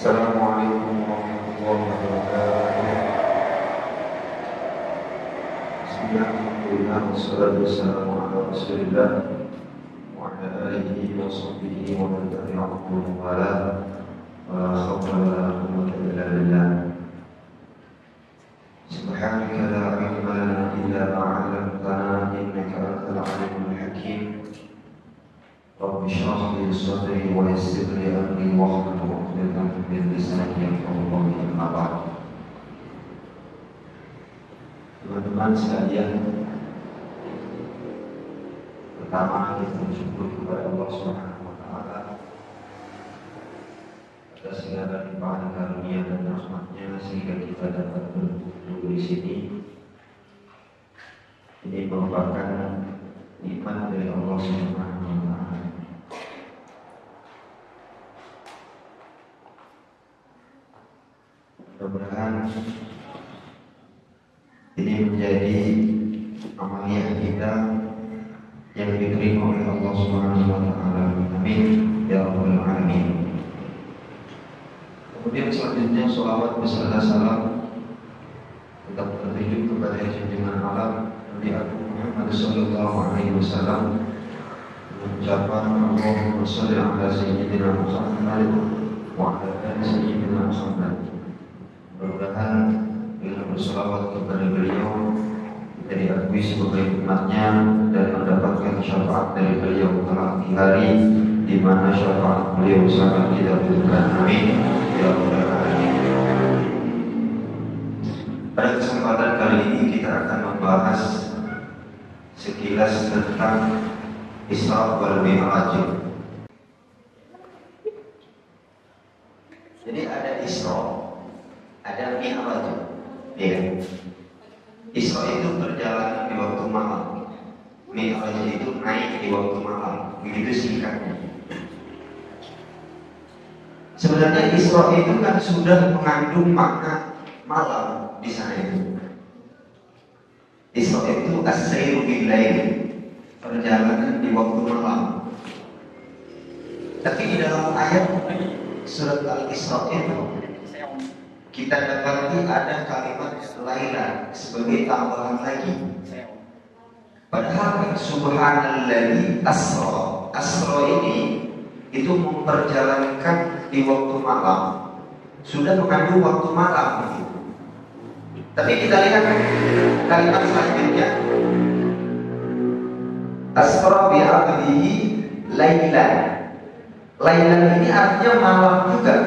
Assalamualaikum warahmatullahi wabarakatuh. Bismillahirrahmanirrahim. Wassalatu wassalamu ala Rasulillah wa ala alihi wa sahbihi wa man tabi'ahum bi ihsan. Wa la hawla wa la quwwata illa billah. Subhanaka la ilma lana illa ma 'allamtana innaka antal alimul hakim. Rabbi shrah li sadri wa yassir li amri wahlul 'uqdatam min lisani yafqahu qawli. Amma ba'd. Teman-teman sekalian, pertama kita bersyukur kepada Allah Subhanahu wa taala atas segala limpahan karunia dan rahmat-Nya sehingga kita dapat berkumpul di sini. Ini merupakan nikmat dari Allah Subhanahu wa taala. Mudah-mudahan ini menjadi amaliyah kita yang diterima oleh Allah Subhanahu wa taala. Amin ya rabbal alamin. Kemudian selanjutnya sholawat beserta salam tetap tertuju kepada junjungan alam Nabi Agung Muhammad sallallahu alaihi wasallam, mengucapkan Allahumma shalli ala sayyidina Muhammad wa ala ali sayyidina Muhammad. Mudah-mudahan bila bersolawat kepada beliau kita diakui sebagai umatnya dan mendapatkan syafaat dari beliau kelak di hari di mana syafaat beliau sangat kita butuhkan. Amin ya rabbal alamin. Pada kesempatan kali ini kita akan membahas sekilas tentang Isra wal Mi'raj. Jadi ada Isra, ada Mi'raj. Ya. Isra itu perjalanan di waktu malam, Mi'raj itu naik di waktu malam. Begitu singkatnya. Sebenarnya Isra itu kan sudah mengandung makna malam di sana itu. Isra itu as-sayru bil lail, perjalanan di waktu malam. Tapi di dalam ayat surat Al-Isra itu kita dapati ada kalimat laila sebagai tambahan lagi. Padahal subhanalladzi asra, asra ini itu memperjalankan di waktu malam, sudah mengandung waktu malam. Tapi kita lihat kalimat selanjutnya, asra bi 'abdihi lailan. Lailan ini artinya malam juga.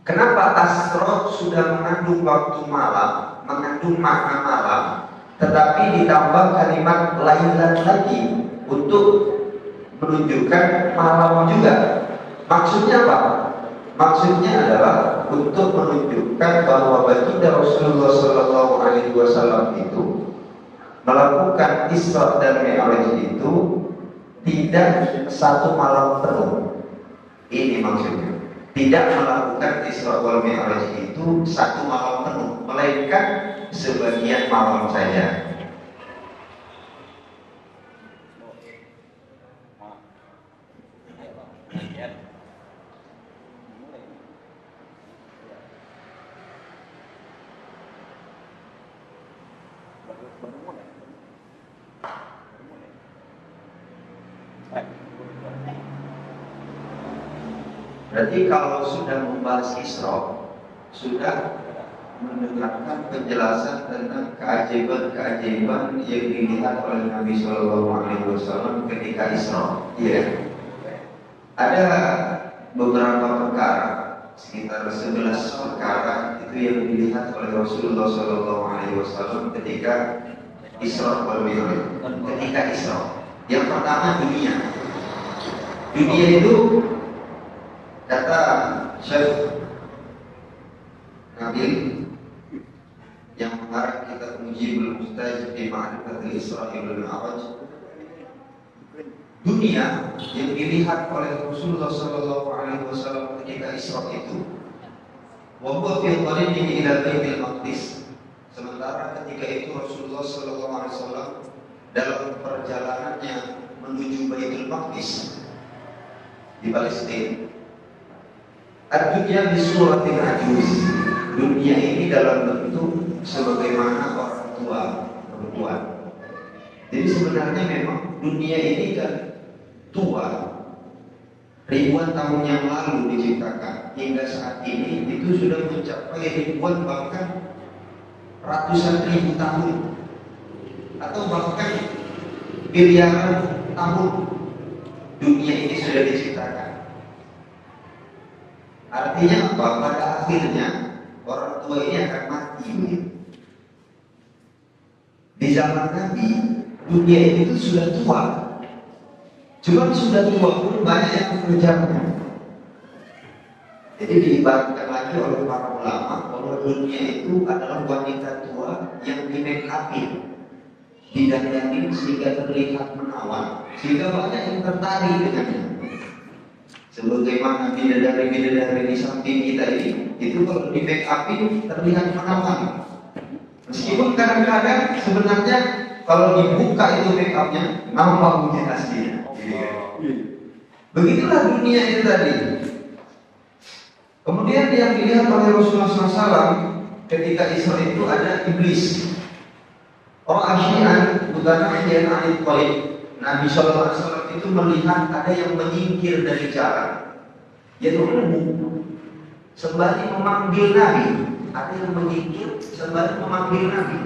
Kenapa asra sudah mengandung waktu malam, mengandung makna malam, tetapi ditambah kalimat lailan lagi untuk menunjukkan malam juga? Maksudnya apa? Maksudnya adalah untuk menunjukkan bahwa baginda Rasulullah Sallallahu Alaihi Wasallam itu melakukan Isra dan Mi'raj itu tidak satu malam penuh. Ini maksudnya. Tidak melakukan Isra wal Mi'raj itu satu malam penuh, melainkan sebagian malam saja. Berarti kalau sudah membahas Isra, sudah mendengarkan penjelasan tentang keajaiban-keajaiban yang dilihat oleh Nabi Shallallahu Alaihi Wasallam ketika Isra. Iya. Ada beberapa perkara, sekitar 11 perkara itu yang dilihat oleh Rasulullah Shallallahu Alaihi Wasallam ketika Isra wal Mi'raj. Ketika Isra, yang pertama dunia. Dunia itu kata Syekh Nabil yang mengarang kitab Mujibul Muhtaj di Ma'rifatul Isra wal Mi'raj, dunia yang dilihat oleh Rasulullah Sallallahu Alaihi Wasallam ketika Isra itu, wa huwa fi tariqihi ila Baitul Maqdis. Sementara ketika itu Rasulullah Sallallahu Alaihi Wasallam dalam perjalanannya menuju Baitul Maqdis di Palestina. Ad-dunya bisuratin ajuz. Dunia ini dalam bentuk sebagaimana orang tua perempuan. Jadi sebenarnya memang dunia ini kan tua. Ribuan tahun yang lalu diciptakan, hingga saat ini itu sudah mencapai ribuan bahkan ratusan ribu tahun, atau bahkan miliaran tahun dunia ini sudah diciptakan. Artinya apa? Pada akhirnya orang tua ini akan mati. Di zaman Nabi, dunia itu sudah tua. Cuma sudah tua pun banyak yang mengejarnya. Jadi diibaratkan lagi oleh para ulama bahwa dunia itu adalah wanita tua yang di-make upin, didandani sehingga terlihat menawan, sehingga banyak yang tertarik dengannya. Sebagaimana bidadari-bidadari di samping kita ini, itu kalau di-make upin terlihat menawan. Meskipun kadang-kadang sebenarnya kalau dibuka itu make upnya nampak wujud aslinya. Begitulah dunia itu tadi. Kemudian yang dilihat oleh Rasulullah SAW ketika Isra itu ada iblis. Orang Asyian bukan Asyian anit Qalib. Nabi SAW itu melihat ada yang menyingkir dari jalan. Yaitu sembari memanggil Nabi. Ada yang menyingkir sembari memanggil Nabi.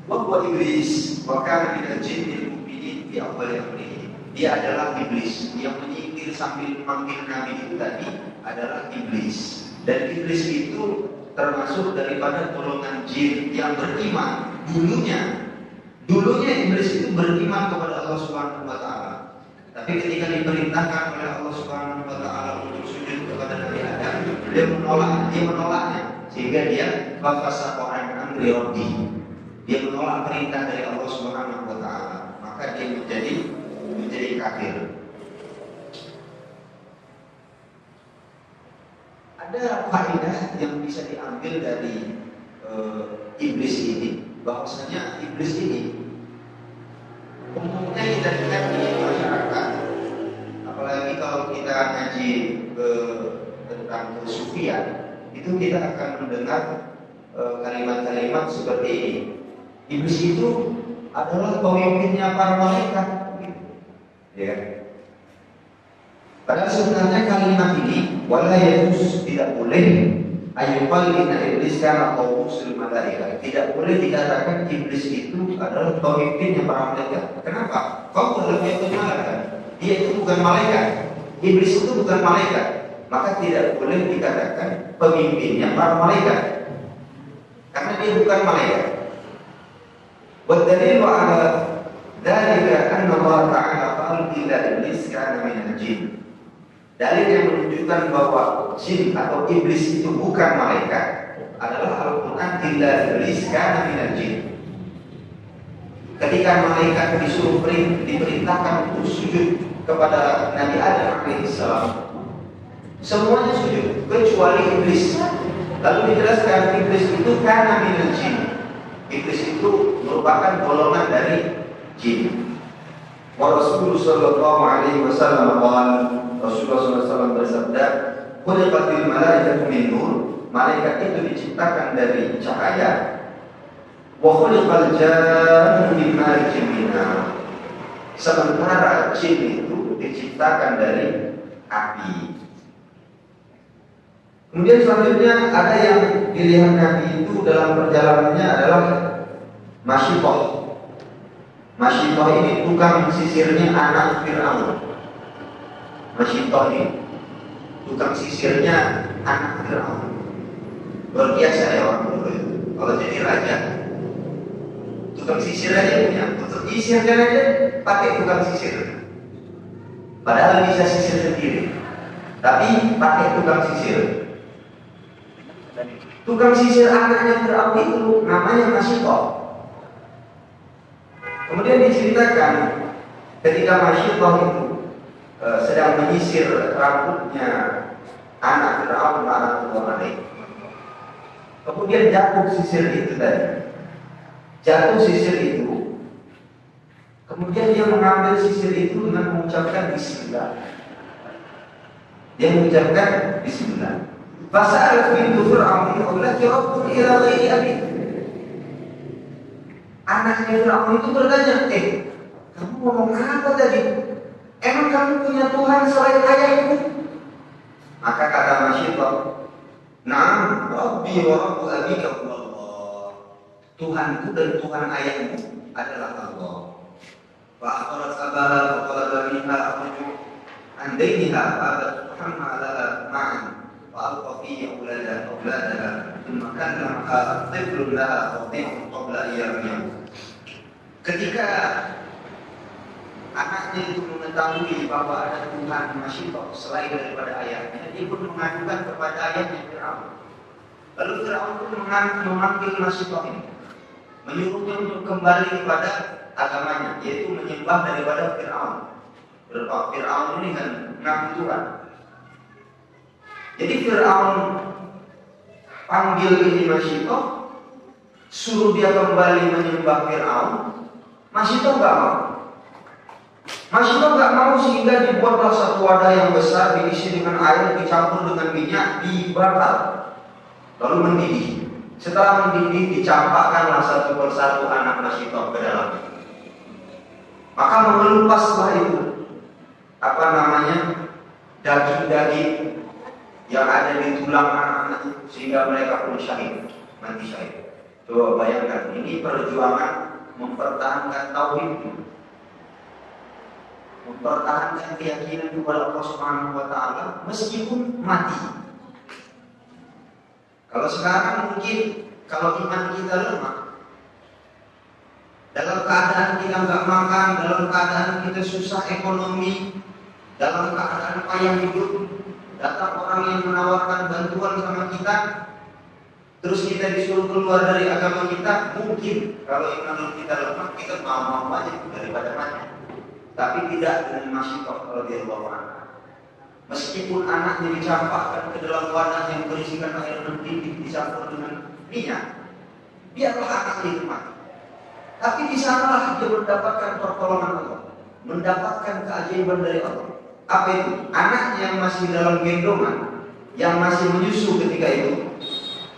Wahwa iblis, maka tidak jinil mu'minin di awal amrihi. Dia adalah iblis yang menyingkir sambil memanggil Nabi itu tadi adalah iblis. Dan iblis itu termasuk daripada golongan jin yang beriman dulunya iblis itu beriman kepada Allah Subhanahu wa taala. Tapi ketika diperintahkan oleh Allah Subhanahu wa taala untuk sujud kepada Nabi Adam, dia menolaknya sehingga dia fafasaqa an amri rabbih. Dia menolak perintah dari Allah Subhanahu wa taala, maka dia menjadi kafir. Ada faedah yang bisa diambil dari iblis ini, bahwasanya iblis ini umumnya kita lihat di masyarakat, apalagi kalau kita ngaji tentang kesufian, itu kita akan mendengar kalimat-kalimat seperti ini. Iblis itu adalah pemimpinnya para malaikat, ya. Padahal sebenarnya kalimat ini wala yajuz, tidak boleh ayyuqallina iblis kana qawusul malaikat. Tidak boleh dikatakan iblis itu adalah pemimpinnya para malaikat. Kenapa? Kau adalah malaikat. Dia itu bukan malaikat. Iblis itu bukan malaikat. Maka tidak boleh dikatakan pemimpinnya para malaikat. Karena dia bukan malaikat. Wadalilu ala dzalika anna Allah Ta'ala qala illa iblis kana minal jin. Dalil yang menunjukkan bahwa jin atau iblis itu bukan malaikat adalah Al-Quran illa iblis kana minal jin. Ketika malaikat disuruh diperintahkan untuk sujud kepada Nabi Adam alaihissalam, semuanya sujud kecuali iblis. Lalu dijelaskan iblis itu kana minal jin. Iblis itu merupakan golongan dari jin. Wa Rasulullah sallallahu alaihi wasallam Rasulullah SAW bersabda, "Khuliqatil malaikatu min nur." Malaikat itu diciptakan dari cahaya. Wa khuliqal jannu min marijin min nar. Sementara jin itu diciptakan dari api. Kemudian selanjutnya ada yang dilihat Nabi itu dalam perjalanannya adalah Masyitoh. Masyitoh ini tukang sisirnya anak Fir'aun. Masyitoh ini tukang sisirnya anak Fir'aun. Luar biasa ya orang dulu itu. Kalau jadi raja, tukang sisir aja punya. Untuk sisirnya aja pakai tukang sisir. Padahal bisa sisir sendiri, tapi pakai tukang sisir. Tukang sisir anaknya Fir'aun itu namanya Masyitoh. Kemudian diceritakan ketika Masyitoh itu sedang menyisir rambutnya anak Fir'aun alaihi. Kemudian jatuh sisir itu tadi. Jatuh sisir itu. Kemudian dia mengambil sisir itu dengan mengucapkan bismillah. Dia mengucapkan bismillah. Fasa'alat bintu Fir'aun laki rabbun ila ghairi abi. Anaknya Fir'aun itu bertanya, kamu ngomong apa tadi? Emang kamu punya Tuhan selain ayahku? Maka kata Masyidah, na'am rabbi wa rabbu abika Allah. Tuhanku dan Tuhan ayahmu adalah Allah. Wa akhbarat abaha wa qalaba minha akhruju an dainiha fa'abat hamalaha ma'an wa alqa fi auladaha thumma kallamaha tiflun laha qati'un qabla ayyamiyah. Ketika anaknya itu mengetahui bahwa ada Tuhan Masyidah selain daripada ayahnya, dia pun mengadukan kepada ayahnya Fir'aun. Lalu Fir'aun pun memanggil Masyidah ini, menyuruhnya untuk kembali kepada agamanya, yaitu menyembah daripada Fir'aun. Fir'aun ini kan mengaku Tuhan. Jadi Fir'aun panggil ini Masyidah, suruh dia kembali menyembah Fir'aun. Masyidah nggak mau. Masyidah nggak mau, sehingga dibuatlah satu wadah yang besar diisi dengan air dicampur dengan minyak, dibakar lalu mendidih. Setelah mendidih dicampakkanlah satu persatu anak Masyidah ke dalamnya. Maka mengelupaslah itu daging-daging yang ada di tulang anak-anak itu, sehingga mereka pun syahid, mati syahid. Coba bayangkan, ini perjuangan mempertahankan tauhid, mempertahankan keyakinan kepada Allah Subhanahu wa taala meskipun mati. Kalau sekarang mungkin kalau iman kita lemah, dalam keadaan kita nggak makan, dalam keadaan kita susah ekonomi, dalam keadaan payah hidup, datang orang yang menawarkan bantuan sama kita, terus kita disuruh keluar dari agama kita, mungkin kalau iman kita lemah, kita mau aja daripada mati. Tapi tidak dengan Masyidah radhiyallahu anha. Meskipun anaknya dicampakkan ke dalam wadah yang berisikan air mendidih dicampur dengan minyak, biarlah anaknya itu mati. Tapi di sanalah dia mendapatkan pertolongan Allah, mendapatkan keajaiban dari Allah. Apa itu? Anaknya yang masih dalam gendongan, yang masih menyusu ketika itu.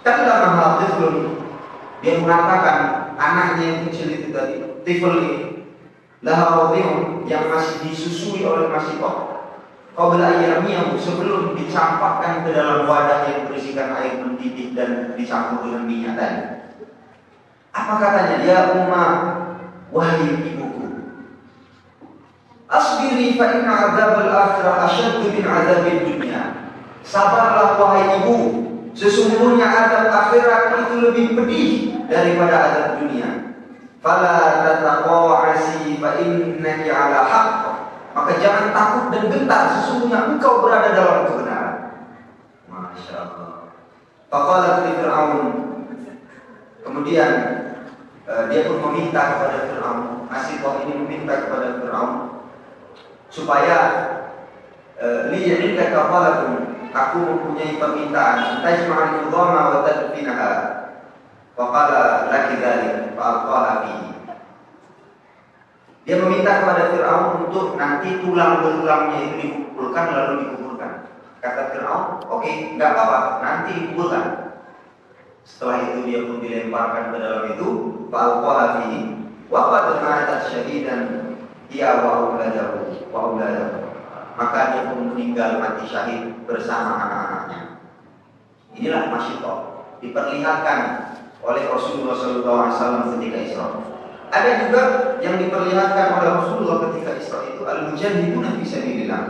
Tapi dalam hal tiflun, dia mengatakan anaknya yang kecil itu tadi, tifl ini, lahawadiyun, yang masih disusui oleh Masyidah, qabla ayyamiyah, sebelum dicampakkan ke dalam wadah yang berisikan air mendidih dan dicampur dengan minyak tadi. Apa katanya? Ya ummah, wahai ibuku, asbiri fa inna adzabal akhirah asyaddu min adzabil dunya. Sabarlah wahai ibu, sesungguhnya azab akhirat itu lebih pedih daripada azab dunia. Fala tataqa'asi fa innaki 'ala haqq. Maka jangan takut dan gentar, sesungguhnya engkau berada dalam kebenaran. Masya Allah. Faqala li Fir'aun. Kemudian dia pun meminta kepada Fir'aun. Masyidah ini meminta kepada Fir'aun supaya li'indaka talabun, aku mempunyai permintaan, tajma'al idhama wa tadfinaha. Faqala laki dzalik fa'alqaha fihi. Dia meminta kepada Fir'aun untuk nanti tulang belulangnya itu dikumpulkan lalu dikuburkan. Kata Fir'aun, oke, nggak apa-apa, nanti dikuburkan. Setelah itu dia pun dilemparkan ke dalam itu, fa'alqaha fihi wa qad ma'atat syahidan dia wa auladahu. Maka dia pun meninggal mati syahid bersama anak-anaknya. Inilah Masyidah diperlihatkan oleh Rasulullah SAW ketika Isra. Ada juga yang diperlihatkan oleh Rasulullah ketika Isra itu al-mujahiduna fi sabilillah.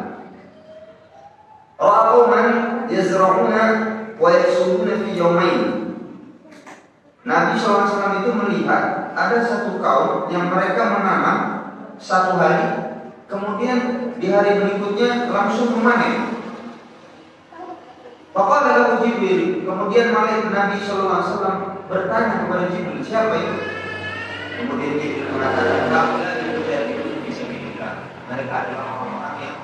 Qauman yazra'una wa yasuduna fi yawmain. Nabi SAW itu melihat ada satu kaum yang mereka menanam satu hari, kemudian di hari berikutnya langsung memanen. Maka adalah Jibril. Kemudian malaikat Nabi SAW bertanya kepada Jibril, siapa itu? Kemudian Jibril mengatakan, "Kaulah itu dari bisa bilang mereka adalah orang-orang yang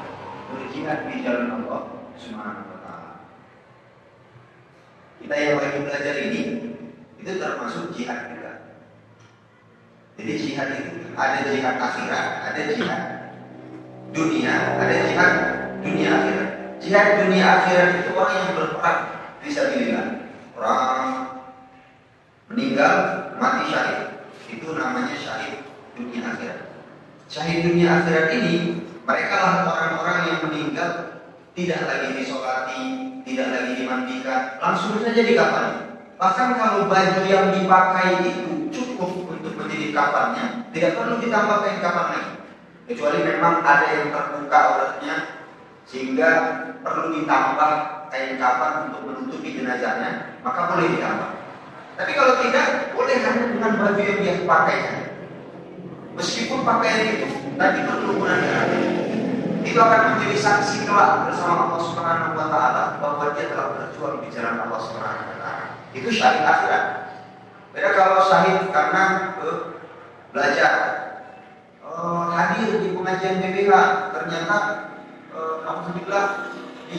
berjihad di jalan Allah Subhanahu wa taala." Kita yang lagi belajar ini itu termasuk jihad juga. Jadi jihad itu ada jihad akhirat, ada jihad dunia, ada jihad dunia akhirat. jihad dunia akhirat itu orang yang berperang fisabilillah. Orang meninggal mati syahid, itu namanya syahid dunia akhirat. Syahid dunia akhirat ini mereka lah orang-orang yang meninggal tidak lagi disolati, tidak lagi dimandikan, langsung saja dikafani. Bahkan kalau baju yang dipakai itu cukup untuk menjadi kafannya, tidak perlu ditambah kain kafan lagi. Kecuali memang ada yang terbuka auratnya sehingga perlu ditambah kain kafan untuk menutupi jenazahnya, maka boleh ditambah. Tapi kalau tidak, boleh hanya dengan baju yang dia pakai. Meskipun pakaian itu tadi berhubungan dengan itu akan menjadi saksi kelak bersama Allah Subhanahu wa taala bahwa dia telah berjuang di jalan Allah Subhanahu wa taala. Itu syahid akhirat. Beda kalau syahid karena belajar, hadir di pengajian BBH, ternyata alhamdulillah di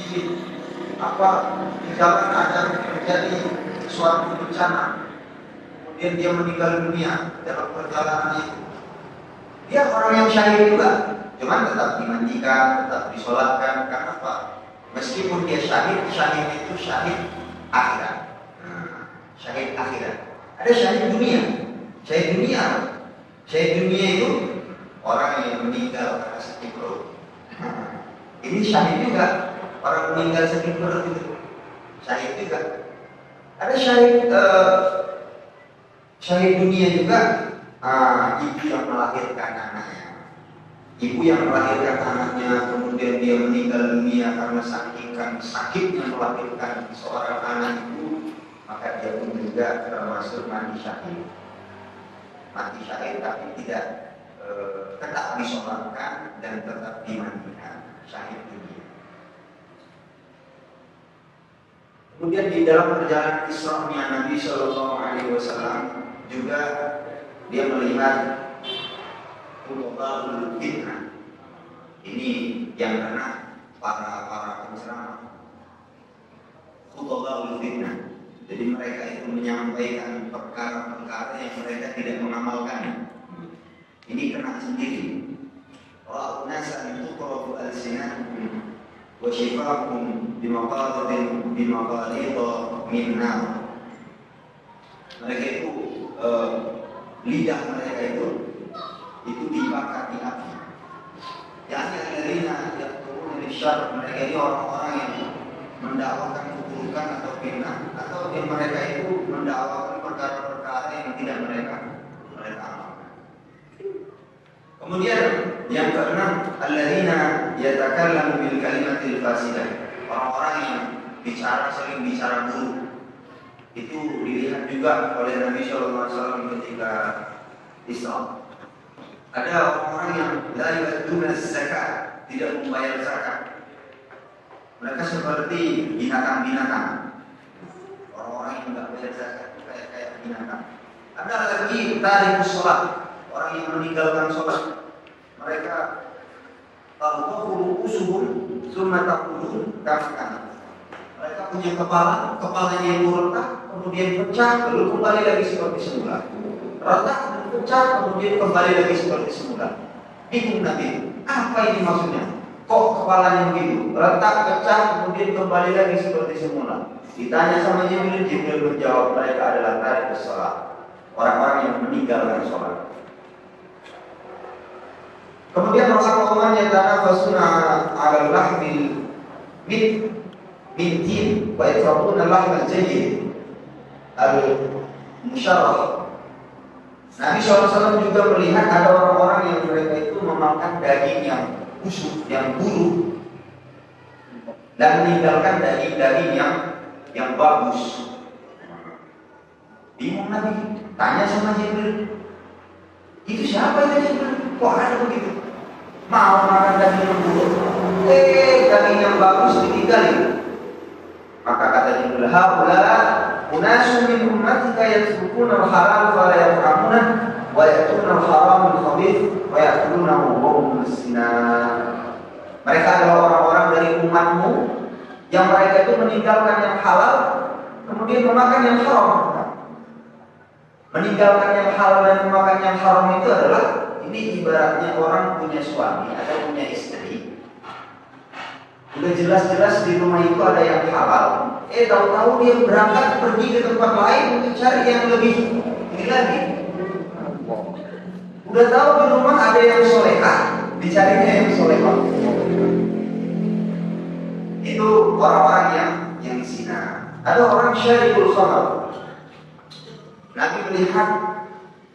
jalan ada terjadi suatu bencana, kemudian dia meninggal dunia dalam perjalanan itu. Dia orang yang syahid juga, cuman tetap dimandikan, tetap disolatkan. Karena apa? Meskipun dia syahid, syahid itu syahid akhirat. Syahid akhirat. Ada syahid dunia. Syahid dunia. Syahid dunia itu orang yang meninggal karena sakit perut. Ini syahid juga. Orang meninggal sakit perut itu syahid juga. Ada syahid dunia juga. Ibu yang melahirkan anaknya. Ibu yang melahirkan anaknya, kemudian dia meninggal dunia karena saking sakitnya melahirkan seorang anak itu, maka dia pun juga termasuk mati syahid. Mati syahid tapi tidak tetap disolatkan dan tetap dimandikan. Syahid dunia. Kemudian di dalam perjalanan Isra-nya Nabi Shallallahu Alaihi Wasallam juga dia melihat khutbah fitnah. Ini yang kena para penceramah. Khutbah fitnah. Jadi mereka itu menyampaikan perkara-perkara yang mereka tidak mengamalkan. Ini kena sendiri. Wa unasa itu qarabu al-sinahum wa shifahum bimaqalidin min nar. Mereka itu lidah mereka itu dibakar di api. Yani alladzina yaquluna lisyarr, mereka ini orang-orang yang mendakwakan keburukan atau fitnah, atau yang mereka itu mendakwakan perkara-perkara yang tidak mereka amalkan. Kemudian yang keenam, alladzina yatakallamu bil kalimatil fasidah, orang-orang yang sering bicara buruk. Itu dilihat juga oleh Nabi Shallallahu Alaihi Wasallam ketika Isra. Ada orang-orang yang la yu'aduna zakat, tidak membayar zakat. Mereka seperti binatang-binatang. Orang-orang yang tidak bayar zakat kayak binatang. Ada lagi tarikus sholat, orang yang meninggalkan sholat. Mereka taqulu usuhum summa taqulun kafkan. Mereka punya kepalanya yang retak, kemudian pecah, lalu kembali lagi seperti semula. Retak, pecah, kemudian kembali lagi seperti semula. Bingung Nabi, apa ini maksudnya? Kok kepalanya begitu? Retak, pecah, kemudian kembali lagi seperti semula. Ditanya sama Jibril, Jibril menjawab, mereka adalah tarikus sholat, orang-orang yang meninggalkan sholat. Kemudian orang-orang yang tanafasuna ala lahmil mintin wa yatrabuna lahmal jayyid al-musyarraf. Nabi SAW juga melihat ada orang-orang yang mereka itu memakan daging yang busuk, yang buruk, dan meninggalkan daging-daging yang bagus. Bingung Nabi, tanya sama Jibril, itu siapa itu Jibril? Kok ada begitu? Mau makan daging yang buruk, daging yang bagus ditinggalin. Maka kata Jibril, haula unasu min ummatika yatrukuna al-halal wa la yat'amuna wa ya'tuna al-haram al-khabith wa ya'kulunahu wa hum muslimun. Mereka adalah orang-orang dari umatmu yang mereka itu meninggalkan yang halal kemudian memakan yang haram. Meninggalkan yang halal dan memakan yang haram itu adalah, ini ibaratnya orang punya suami atau punya istri, Udah jelas-jelas di rumah itu ada yang halal, tahu-tahu dia berangkat pergi ke tempat lain untuk cari yang lebih ini lagi. Udah tahu di rumah ada yang solehah, dicarinya yang solehah. Itu orang-orang yang zina. Ada orang syaribul khamar. Nabi melihat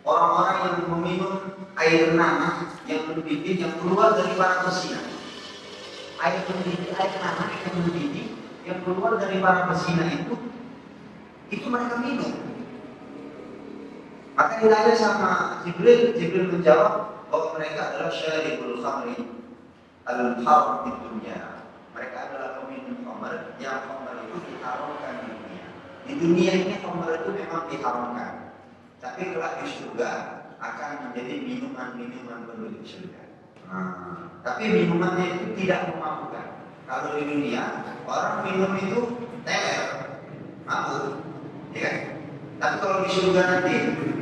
orang-orang yang meminum air nanah yang mendidih yang keluar dari para pesina. Air mendidih, air nanah yang mendidih yang keluar dari para pesina itu mereka minum. Maka ditanya sama Jibril menjawab bahwa mereka adalah syaribul khamri al-haram di dunia. Mereka adalah peminum khamr yang khamr itu diharamkan di dunia. Di dunia ini khamr itu memang diharamkan, tapi kelak di surga akan menjadi minuman-minuman penduduk surga. Tapi minumannya itu tidak memabukkan. Kalau di dunia orang minum itu teler, mabuk, ya kan? Tapi kalau di surga nanti,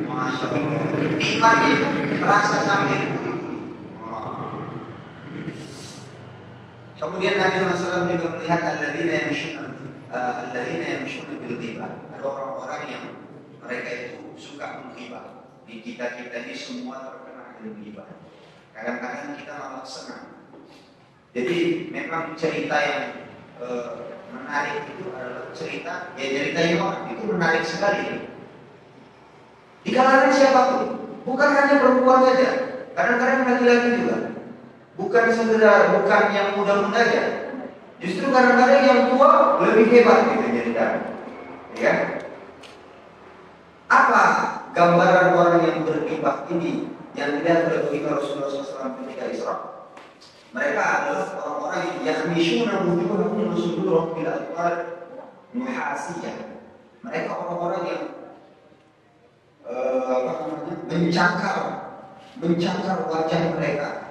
masya Allah, nikmatnya itu terasa sampai. Kemudian Nabi SAW juga melihat alladzina yamshuna bil ghibah. Ada orang-orang yang mereka itu suka menghibah. Di kita ini semua terkena dengan ghibah. Kadang-kadang kita malah senang. Jadi memang cerita yang menarik itu adalah cerita yang orang itu menarik sekali. Di kalangan siapapun, bukan hanya perempuan saja, kadang-kadang laki-laki juga. Bukan yang muda-muda aja. Justru kadang-kadang yang tua lebih hebat gitu ceritanya. Ya. Apa gambaran orang yang berghibah ini yang dilihat oleh Rasulullah SAW ketika Isra? Mereka adalah orang-orang yang yahmishuna wujuhahum wa sudurahum bil atwar muhasiyah. Mereka orang-orang yang mencakar wajah mereka,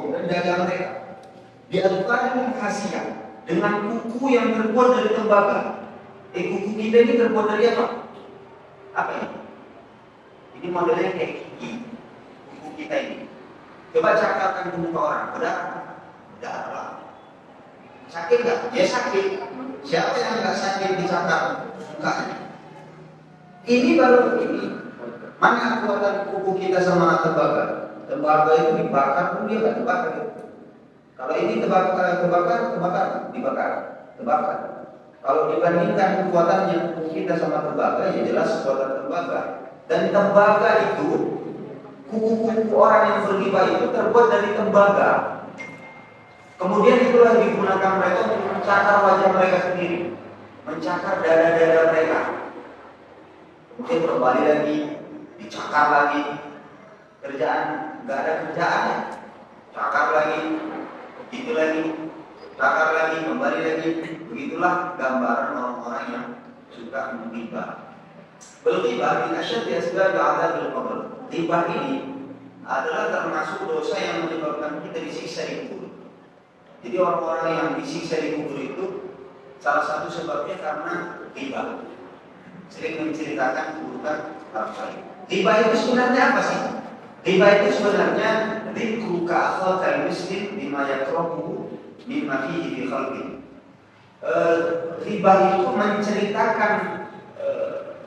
dan dada mereka di atwar muhasiyah dengan kuku yang terbuat dari tembaga. Kuku kita ini terbuat dari apa? Apa ini? Ini modelnya kayak gigi. Kuku kita ini. Coba cakarkan ke muka orang, berdarah lah. Sakit nggak? Ya sakit. Siapa yang nggak sakit dicakar mukanya? Ini baru ini. Mana kekuatan kuku kita sama tembaga? Tembaga itu dibakar pun dia nggak terbakar. Kalau ini dibakar. Kalau dibandingkan kekuatannya kuku kita sama tembaga, ya jelas kekuatan tembaga. Dan tembaga itu, kuku-kuku orang yang berghibah itu terbuat dari tembaga. Kemudian itulah digunakan mereka untuk mencakar wajah mereka sendiri, mencakar dada-dada mereka. Kemudian kembali lagi, dicakar lagi. Kerjaan, nggak ada kerjaan ya. Cakar lagi, begitu lagi, cakar lagi, kembali lagi. Begitulah gambaran orang-orang yang suka menghibah. Berghibah di asyad yasbah ba'adzab al-qabr. Ghibah ini adalah termasuk dosa yang menyebabkan kita disiksa di kubur. Jadi orang-orang yang disiksa di kubur itu salah satu sebabnya karena ghibah. Sering menceritakan keburukan orang lain. Ghibah itu sebenarnya apa sih? Ghibah itu sebenarnya dzikru ka'akhal muslim bima yakrahu mimma fihi fi khalqi. Ghibah itu menceritakan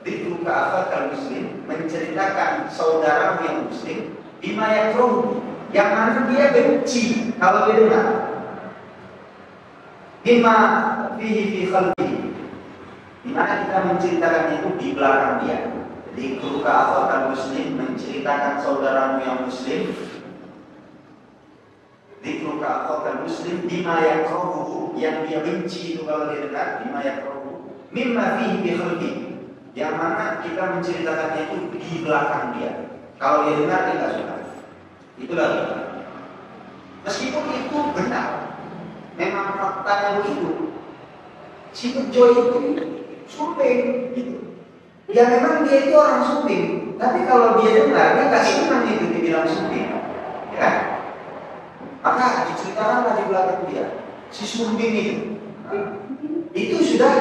dzikru ka'akhal muslim, menceritakan saudara yang muslim bima yakrahu, yang mana dia benci kalau dia dengar. Bima fihi fi khalqi, di mana kita menceritakan itu di belakang dia. Dzikru ka'akhal muslim, menceritakan saudaramu yang muslim. Dzikru ka'akhal muslim bima yakrahu, yang dia benci itu kalau dia dengar. Bima yakrahu mimma fihi fi khalqi, yang mana kita menceritakannya itu di belakang dia. Kalau dia dengar dia tidak suka. Itulah kita. Meskipun itu benar, memang faktanya begitu. Si Bejo itu sumping gitu. Ya memang dia itu orang sumping, tapi kalau dia dengar dia nggak senang itu dibilang sumping, ya. Maka diceritakanlah di belakang dia si sumping itu sudah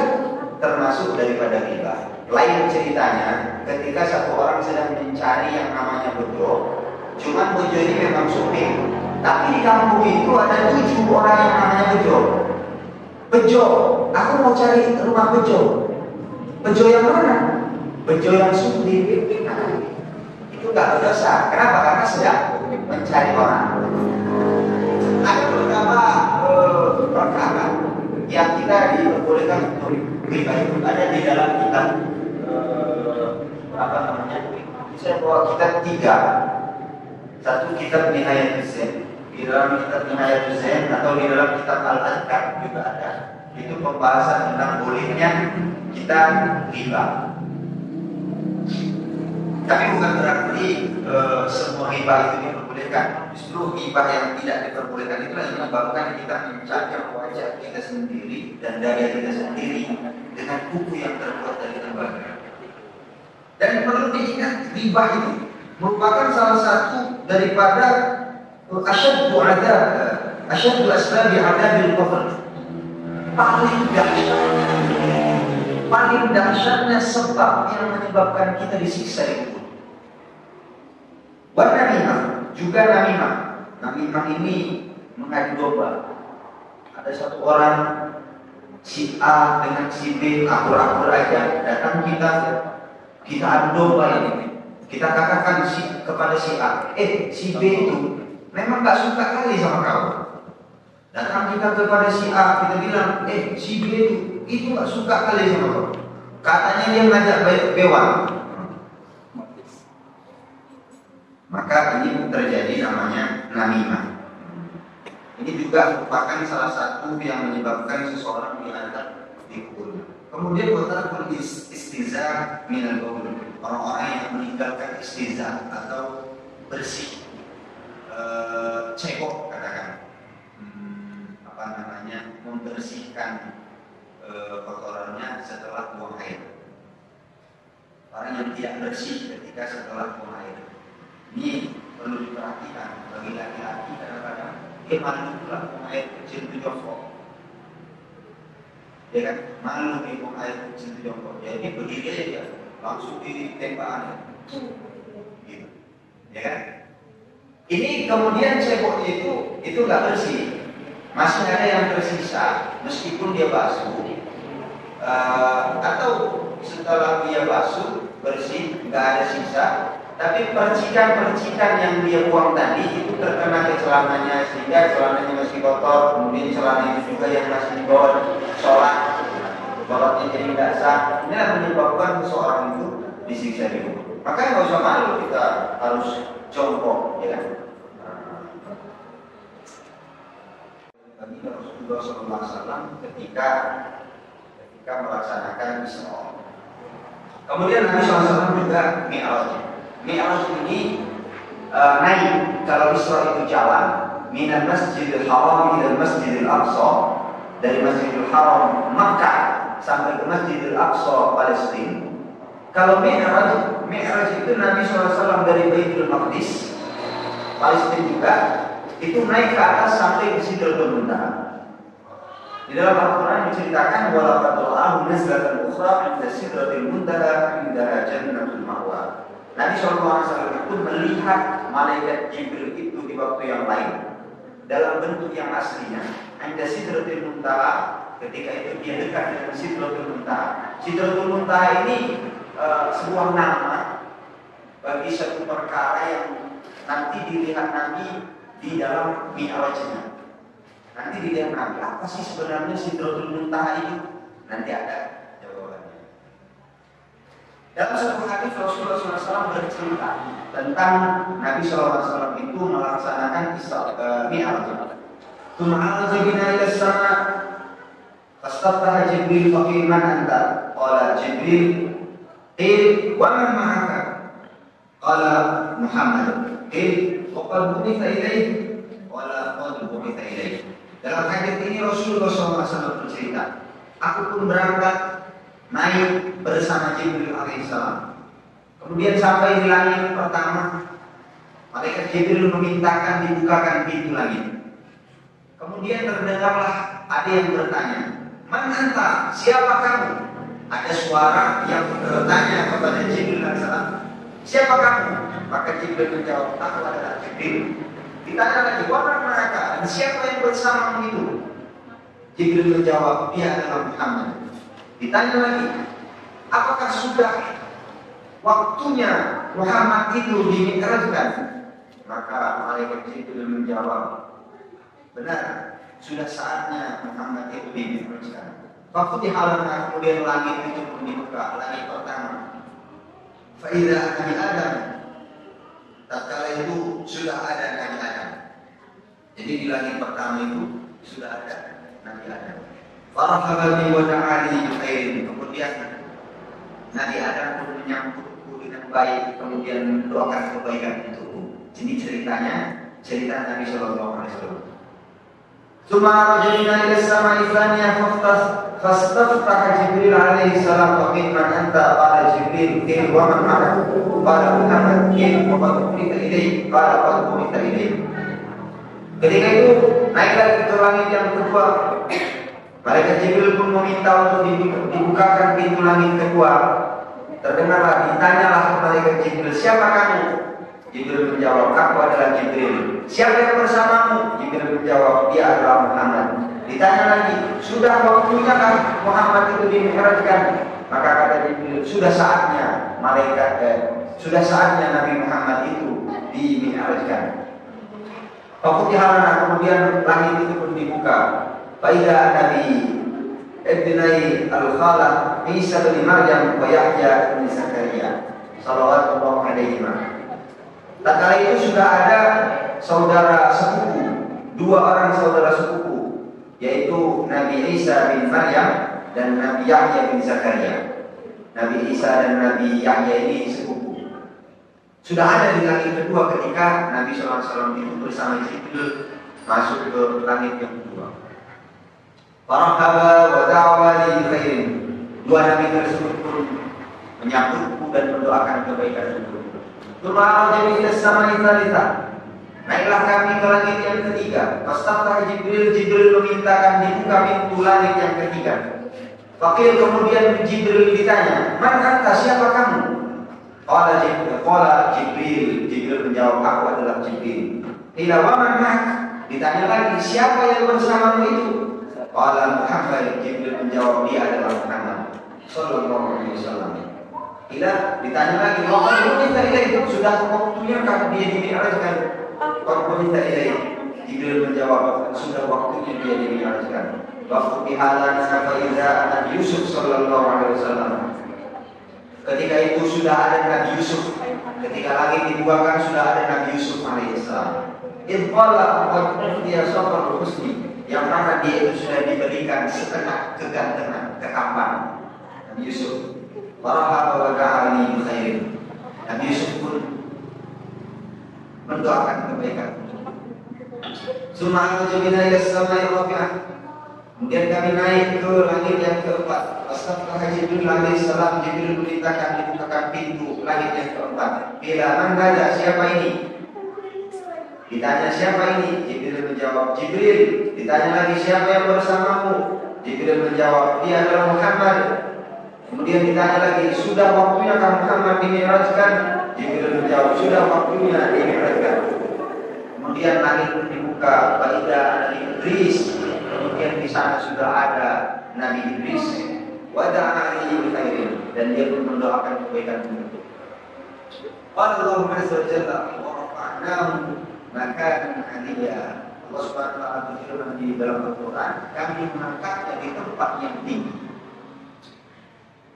termasuk daripada ghibah. Lain ceritanya ketika satu orang sedang mencari yang namanya Bejo, cuman Bejo ini memang sumping, Tapi di kampung itu ada 7 orang yang namanya Bejo. Bejo, aku mau cari rumah Bejo. Bejo yang mana? Bejo yang sudi. Itu nggak berdosa. Kenapa? Karena sedang mencari orang. Ada beberapa perkara yang kita diperbolehkan untuk riba itu ada di dalam kitab apa namanya? Saya bawa kitab 3. Satu kitab Nihayatul Zain, di dalam kitab Nihayatul Zain atau di dalam kitab Al-Adhkar juga ada. Itu pembahasan tentang bolehnya kita riba. Tapi bukan berarti semua riba itu diperbolehkan. Justru riba yang tidak diperbolehkan itulah yang menyebabkan kita mencaci wajah kita sendiri dan daya kita sendiri dengan kuku yang terbuat dari tembaga. Dan perlu diingat, riba itu merupakan salah satu daripada asyaddu asbabi adabil kufr. Paling dahsyatnya sebab yang menyebabkan kita disiksa di kubur. Namimah, juga namimah. Namimah ini mengadu domba. Ada satu orang si A dengan si B akur-akur aja datang kita adu domba ini. Kita katakan kepada si A, si B itu memang gak suka kali sama kau. Datang kita kepada si A, kita bilang, si B itu gak suka kali sama kau. Katanya dia ngajak bewang. Maka ini terjadi namanya namimah. Ini juga merupakan salah satu yang menyebabkan seseorang diangkat di kubur. Kemudian watarkul istiza minal baul. Orang-orang yang meninggalkan istiza atau bersih, cebok katakan, membersihkan kotorannya setelah buang air. Orang yang tidak bersih ketika setelah buang air. Ini perlu diperhatikan bagi laki-laki kadang-kadang dia malu pula buang air kecil itu jongkok. Ya kan, malu di buang air kecil itu jongkok. Jadi berdiri aja langsung ditembakan. Gitu. Ya kan? Ini kemudian ceboknya itu nggak bersih. Masih ada yang tersisa meskipun dia basuh atau setelah dia basuh bersih nggak ada sisa, tapi percikan-percikan yang dia buang tadi itu terkena ke celananya sehingga celananya masih kotor. Kemudian celana itu juga yang masih dibawa sholatnya jadi tidak sah. Ini yang menyebabkan seseorang itu disiksa di kubur. Maka nggak usah malu kita harus jongkok, ya kan? Tadi Rasulullah SAW ketika melaksanakan Isra. Kemudian Nabi SAW juga Mi'raj. Mi'raj ini naik. Kalau Isra itu jalan minal Masjidil Haram ila Masjidil Aqsa, dari Masjidil Haram Makkah sampai ke Masjidil Aqsa Palestina. Kalau Mi'raj itu Nabi SAW dari Baitul Maqdis Palestina juga itu naik ke atas sampai ke Sidratul Muntaha. Di dalam Al-Quran diceritakan walaqad ra'ahu nazlatan ukhra 'inda Sidratil Muntaha 'inda Jannatul Ma'wa. Nabi SAW itu melihat malaikat Jibril itu di waktu yang lain dalam bentuk yang aslinya. 'Inda Sidratil Muntaha, ketika itu dia dekat dengan Sidratul Muntaha. Sidratul Muntaha ini sebuah nama bagi satu perkara yang nanti dilihat Nabi di dalam Mi'rajnya. Nanti dilihat Nabi, apa sih sebenarnya Sidratul Muntaha itu? Nanti ada jawabannya. Dalam satu hadis Rasulullah SAW bercerita tentang Nabi SAW itu melaksanakan Mi'raj. Tum'araja bina ila sama, fastaftaha Jibril faqil man anta? Qala Jibril, qil wa man ma'aka? Qala Muhammad. Qil waqad bu'itha ilaihi wala qad bu'itha ilaihi. Dalam hadis ini Rasulullah SAW bercerita, aku pun berangkat naik bersama Jibril alaihissalam. Kemudian sampai di langit pertama, malaikat Jibril memintakan dibukakan pintu langit. Kemudian terdengarlah ada yang bertanya, "Man anta? Siapa kamu?" Ada suara yang bertanya kepada Jibril alaihissalam, "Siapa kamu?" Maka Jibril menjawab, "Aku adalah Jibril." Ditanya lagi, "Waman ma'aka?" Dan siapa yang bersamamu itu? Jibril menjawab, "Dia adalah Muhammad." Ditanya lagi, "Apakah sudah waktunya Muhammad itu dimi'rajkan?" Maka malaikat Jibril menjawab, "Benar, sudah saatnya Muhammad itu dimi'rajkan." Fakutiha lana, kemudian langit itu pun dibuka, langit pertama. Faidah Nabi Adam, tatkala itu sudah ada Nabi Adam. Jadi di langit pertama itu sudah ada Nabi Adam. Farahaba bi wa ta'ali khairin. Kemudian Nabi Adam pun menyambutku dengan baik, kemudian mendoakan kebaikan untukku. Jadi ceritanya cerita Nabi Shallallahu Alaihi Wasallam. Suma rajulina ila sama'i tsaniyah fastaftaha Jibril alaihi salam wa man anta qala Jibril qil wa man ma'aka qala Muhammad qil wa qad qulita ilayhi qala qad qulita ilayhi. Ketika itu naik lagi ke langit yang kedua. Malaikat Jibril pun meminta untuk dibukakan pintu langit kedua. Terdengarlah, ditanyalah malaikat Jibril, "Siapa kamu?" Jibril menjawab, "Aku adalah Jibril." "Siapa yang bersamamu?" Jibril menjawab, "Dia adalah Muhammad." Ditanya lagi, "Sudah waktunya kan Muhammad itu dimi'rajkan?" Maka kata Jibril, "Sudah saatnya sudah saatnya Nabi Muhammad itu dimi'rajkan." Fakutiha, kemudian langit itu pun dibuka. Faidah Nabi Ibnai Al-Khalah Isa bin Maryam wa Yahya bin Zakaria sallallahu alaihi wasallam. Tatkala itu sudah ada saudara sepupu, dua orang saudara sepupu, yaitu Nabi Isa bin Maryam dan Nabi Yahya bin Zakaria. Nabi Isa dan Nabi Yahya ini sepupu. Sudah ada di langit kedua ketika Nabi SAW itu bersama Jibril masuk ke langit yang kedua. Farahaba wa da'wa li khairin. Dua nabi tersebut pun menyambutku dan mendoakan kebaikan untukku. Turma'al jami'il as-sama'i tsalitsah. Naiklah kami ke langit yang ketiga. Fastaftaha Jibril memintakan dibuka pintu langit yang ketiga. Fakir kemudian Jibril ditanya, "Man anta, siapa kamu?" Qala Jibril menjawab, "Aku adalah Jibril." "Qila wa man ma'ak?" Ditanya lagi, "Siapa yang bersamamu itu?" Qala Muhammad. Jibril menjawab, "Dia adalah Muhammad sallallahu alaihi wasallam." Qila, ditanya lagi, "Wa qad ilaihi?" Sudah waktunya kan dia dimi'rajkan? Qad ilaihi. Jibril menjawab, "Sudah waktunya dia dimi'rajkan." Wa futihalana fa idza Nabi Yusuf sallallahu alaihi wasallam. Ketika itu sudah ada Nabi Yusuf. Ketika langit dibukakan sudah ada Nabi Yusuf alaihissalam. Inqala qad dia sabar husni, yang mana dia itu sudah diberikan setengah kegantengan, ketampanan. Nabi Yusuf. Warahaba wa ta'ali khairin. Nabi Yusuf pun mendoakan kebaikan. Summa anjabina ila samai rafi'ah. Kemudian kami naik ke langit yang keempat. Astagfirullah Jibril alaihissalam. Jibril memerintahkan dibukakan pintu langit yang keempat. Bila mana siapa ini? Ditanya siapa ini? Jibril menjawab, "Jibril." Ditanya lagi, "Siapa yang bersamamu?" Jibril menjawab, "Dia adalah Muhammad." Kemudian ditanya lagi, "Sudah waktunya kan Muhammad dimi'rajkan?" Jibril menjawab, "Sudah waktunya dimi'rajkan." Kemudian langit pun dibuka. Faidah Nabi Idris. Kemudian di sana sudah ada Nabi Idris. Wada'a alaihi khairin, dan dia pun mendoakan kebaikan itu. Allahu azza wa jalla wa rafa'nahu makanan 'aliyya. Allah Subhanahu wa ta'ala berfirman di dalam Al-Qur'an, kami mengangkatnya di tempat yang tinggi.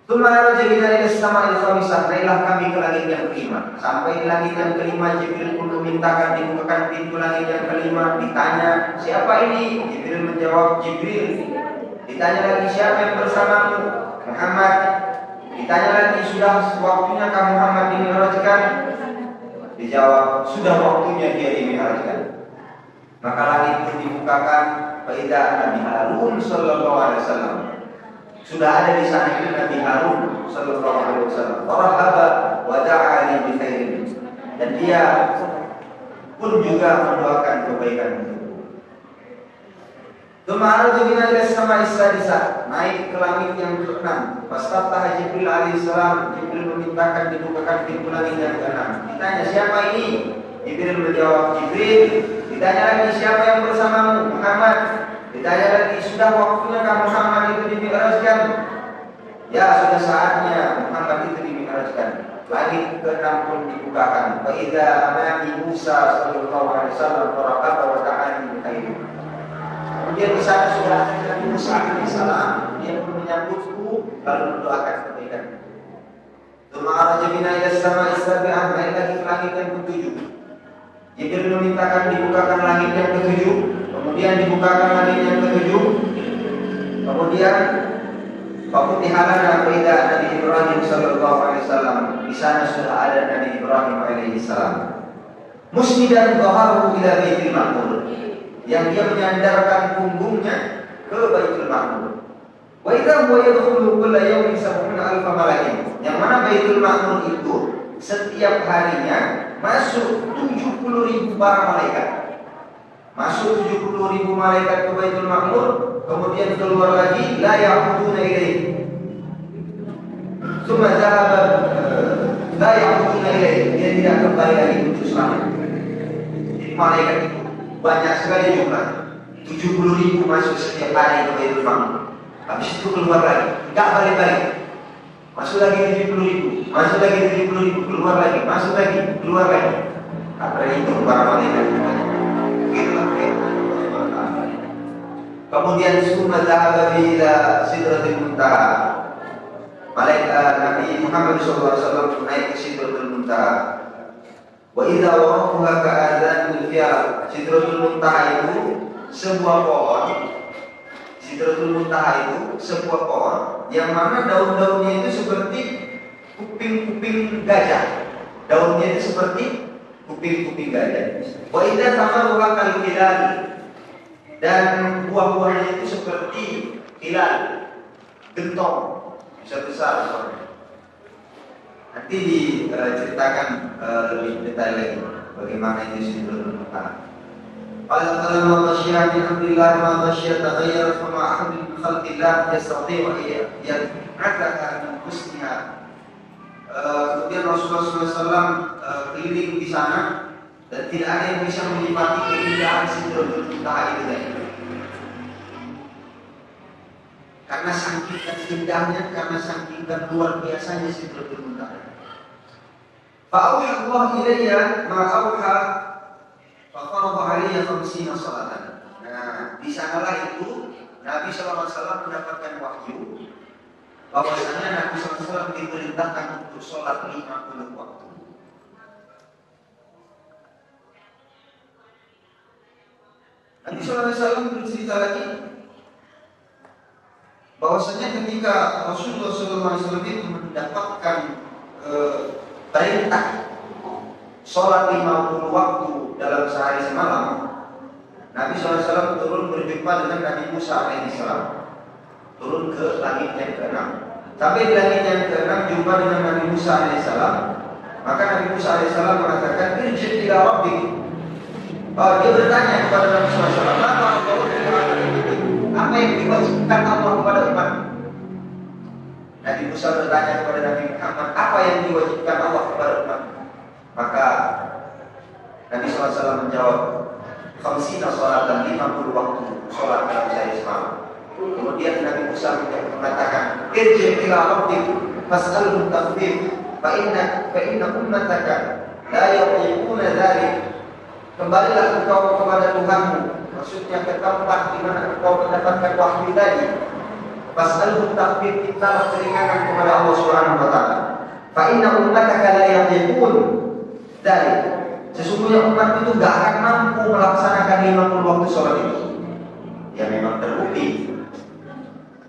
Tsumma raja'na ila as-sama'i al-khamisah. Naiklah kami ke langit yang kelima. Sampai di langit yang kelima, Jibril pun memintakan dibukakan pintu langit yang kelima. Ditanya, "Siapa ini?" Jibril menjawab, "Jibril." Ditanya lagi, "Siapa yang bersamamu?" "Muhammad." Ditanya lagi, "Sudah waktunya kamu Muhammad dimi'rajkan?" Dijawab, "Sudah waktunya dia dimi'rajkan." Maka langit pun dibukakan. Faidah Nabi Harun sallallahu alaihi wasallam. Sudah ada di sana itu Nabi Harun sallallahu alaihi wasallam. Warahaba wa da'a li khairin. Dan dia pun juga mendoakan kebaikan itu. Tsumma arjuna ila as-sama'i as-sadisah. Naik ke langit yang ke-6. Fastaftaha Jibril alaihissalam. Jibril memintakan dibukakan pintu langit yang ke-6. Ditanya, "Siapa ini?" Jibril menjawab, "Jibril." Ditanya lagi, siapa yang bersamamu? Muhammad. Ditanya lagi, sudah waktunya kamu Muhammad itu dimi'rajkan? Ya, sudah saatnya Muhammad itu dimi'rajkan. Langit ke-6 pun dibukakan. Wa idza amami Musa sallallahu alaihi wasallam faraqata wa ta'ani min khairin. Kemudian di sana sudah ada Nabi Musa alaihissalam, dia pun menyambutku lalu mendoakan kebaikan. Tsumma bina ila sama'i sabi'ah, naik lagi ke langit yang ke-7. Jibril memintakan dibukakan langit yang ke-7, kemudian dibukakan langit yang ke-7, kemudian Fakutihalana berita Nabi Ibrahim sallallahu alaihi wasallam. Di sana sudah ada Nabi Ibrahim alaihi salam. Musnidan dhaharu ila Baitul Ma'mur, yang dia menyandarkan punggungnya ke Baitul Ma'mur. Wa idza huwa yadkhulu kulla yawmin 70,000 malakin. Yang mana Baitul Ma'mur itu setiap harinya masuk 70.000 para malaikat. Masuk 70.000 malaikat ke Baitul Ma'mur, kemudian keluar lagi la ya'uduna ilaihi. Tsumma dhahaba la ya'uduna ilaihi. Dia tidak kembali lagi untuk selamat. Jadi malaikat itu banyak sekali jumlah. 70.000 masuk setiap hari ke Baitul Ma'mur. Habis itu keluar lagi, enggak balik-balik. Masuk lagi 70.000, masuk lagi 70.000, keluar lagi, masuk lagi, keluar lagi. Apa itu para malaikat? Kemudian summa dhahaba ila sidratil muntaha. Malaikat Nabi Muhammad SAW naik ke sidratul muntaha. Wa idza waqafa ka'adzanil fi'al. Sidratul muntaha itu sebuah pohon. Sidratul muntaha itu sebuah pohon yang mana daun-daunnya itu seperti kuping-kuping gajah. Daunnya itu seperti kuping-kuping gajah. Wa idza thamaruha kal hilal. Dan buah-buahnya itu seperti hilal, gentong, besar-besar. Nanti diceritakan lebih detail lagi bagaimana itu sidratul muntaha. Qala ma masyi'a min amrillah ma masyi'a taghayyara fa ma ahad min khalqillah yastati'u yad'aka min husniha. Kemudian Rasulullah SAW keliling di sana dan tidak ada yang bisa menikmati keindahan sidratul muntaha itu tadi. Karena saking indahnya, karena saking luar biasanya sidratul muntaha. Fa'auha Allah ilayya ma auha fa farada alayya 50 salatan. Nah, di sanalah itu Nabi SAW mendapatkan wahyu bahwasanya Nabi SAW diperintahkan untuk sholat 50 waktu. Nabi SAW bercerita lagi bahwasanya ketika Rasulullah SAW itu mendapatkan perintah sholat 50 waktu dalam sehari semalam, Nabi SAW turun berjumpa dengan Nabi Musa alaihissalam, turun ke langit yang ke-6. Sampai di langit yang ke-6 jumpa dengan Nabi Musa alaihissalam, maka Nabi Musa alaihissalam mengatakan irji' ila rabbik. Dia bertanya kepada Nabi SAW, apa yang diwajibkan Allah kepada umat? Nabi Musa bertanya kepada Nabi Muhammad, apa yang diwajibkan Allah kepada umat? Maka Nabi SAW menjawab, 50 salatan, 50 waktu sholat dalam sehari semalam. Kemudian Nabi Musa mengatakan, irji' ila rabbik fas'alhu takhfif fa inna ummataka la yutiquna dzalik. Kembalilah engkau kepada Tuhanmu, maksudnya ke tempat di mana engkau mendapatkan wahyu tadi. Fas'alhu takhfif, mintalah keringanan kepada Allah Subhanahu wa taala. Fa inna ummataka la yutiqun dzalik. Sesungguhnya umat itu gak akan mampu melaksanakan 50 waktu sholat itu. Ya memang terbukti.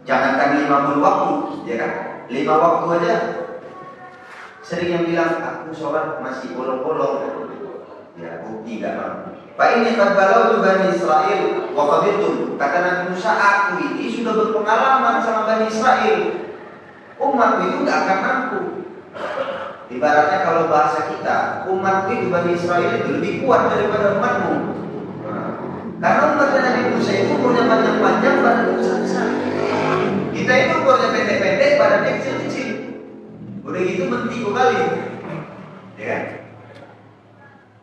Jangankan 50 waktu, ya kan? 5 waktu aja. Sering yang bilang, aku sholat masih bolong-bolong. Ya bukti gak mampu. Pak ini kadbalau juga Bani Israel wakabitum. Kata Nabi Musa, aku ini sudah berpengalaman sama Bani Israel. Umat itu gak akan mampu. Ibaratnya kalau bahasa kita, umat itu Bani Israel itu lebih kuat daripada umatmu. Karena umat Nabi Musa itu umurnya panjang-panjang, badan besar-besar. Kita itu umurnya pendek-pendek, badannya kecil-kecil. Udah gitu menti kembali. Ya kan?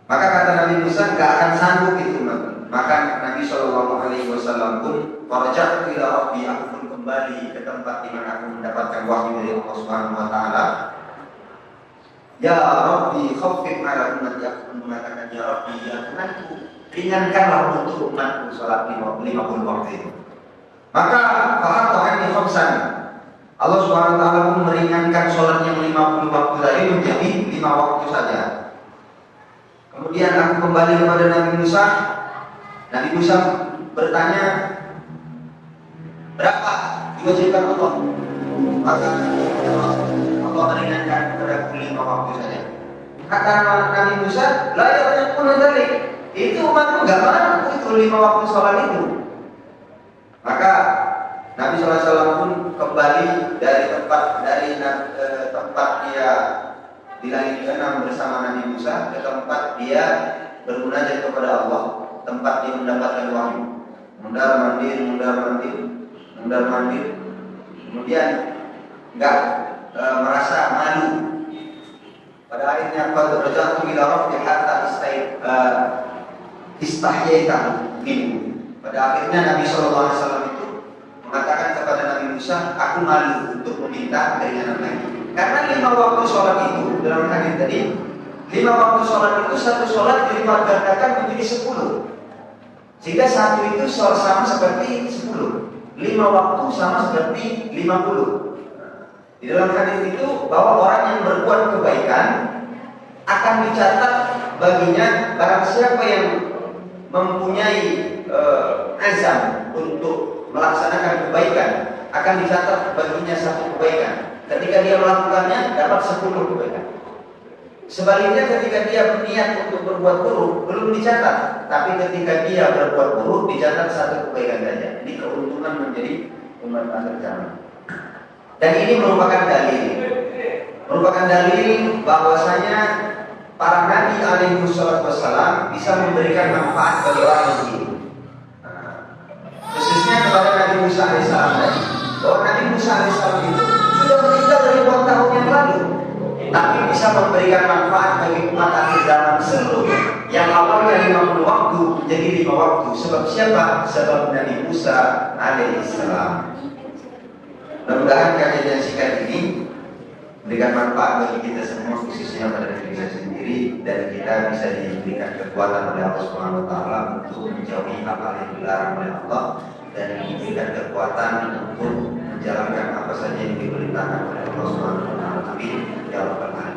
Maka kata Nabi Musa, gak akan sanggup itu umat. Maka Nabi Shallallahu Alaihi Wasallam pun faraja'tu ila Rabbi, aku pun kembali ke tempat di mana aku mendapatkan wahyu dari Allah Subhanahu Wa Taala. Ya Rabbi, khaffif ala ummati, aku pun mengatakan ya Rabbi, ya Tuhanku, ringankanlah untuk umatku salat 50 waktu itu. Maka fa'atahani khamsan, Allah Subhanahu Wa Taala pun meringankan sholat yang 50 waktu tadi menjadi 5 waktu saja. Kemudian aku kembali kepada Nabi Musa. Nabi Musa bertanya, berapa diwajibkan Allah? Maka Allah meringankan kepada 5 waktu saja. Kata Nabi Musa, la yakun dzalik. Itu umatku enggak mampu itu 5 waktu sholat itu. Maka Nabi SAW pun kembali dari tempat dia di langit ke-6 bersama Nabi Musa ke tempat dia bermunajat kepada Allah, tempat dia mendapatkan wahyu. Mundar mandir, kemudian enggak merasa malu. Pada akhirnya qad raja'tu ila rabbi hatta istahyaita minhu. Pada akhirnya Nabi SAW itu mengatakan kepada Nabi Musa, aku malu untuk meminta keringanan lagi. Karena 5 waktu sholat itu dalam hadis tadi, 5 waktu sholat itu satu sholat dilipat gandakan menjadi 10. Sehingga satu itu sama seperti 10. 5 waktu sama seperti 50. Di dalam hadis itu bahwa orang yang berbuat kebaikan akan dicatat baginya, barang siapa yang mempunyai azam untuk melaksanakan kebaikan akan dicatat baginya 1 kebaikan. Ketika dia melakukannya dapat 10 kebaikan. Sebaliknya ketika dia berniat untuk berbuat buruk belum dicatat, tapi ketika dia berbuat buruk dicatat 1 kebaikan saja. Ini keuntungan menjadi umat akhir zaman. Dan ini merupakan dalil bahwasanya para nabi alaihi wassalam bisa memberikan manfaat bagi orang yang hidup. Khususnya kepada Nabi Musa alaihissalam tadi, bahwa Nabi Musa alaihissalam itu sudah meninggal ribuan tahun yang lalu, tapi bisa memberikan manfaat bagi umat akhir zaman seluruhnya. Yang awalnya 50 waktu menjadi 5 waktu. Sebab siapa? Sebab Nabi Musa alaihissalam. Mudah-mudahan kajian yang singkat ini memberikan manfaat bagi kita semua, khususnya pada diri kita sendiri, dan kita bisa diberikan kekuatan oleh Allah Subhanahu Wa Taala untuk menjauhi hal-hal yang dilarang oleh Allah, dan diberikan kekuatan untuk menjalankan apa saja yang diperintahkan oleh Allah Subhanahu Wa Taala. Amin ya rabbal alamin.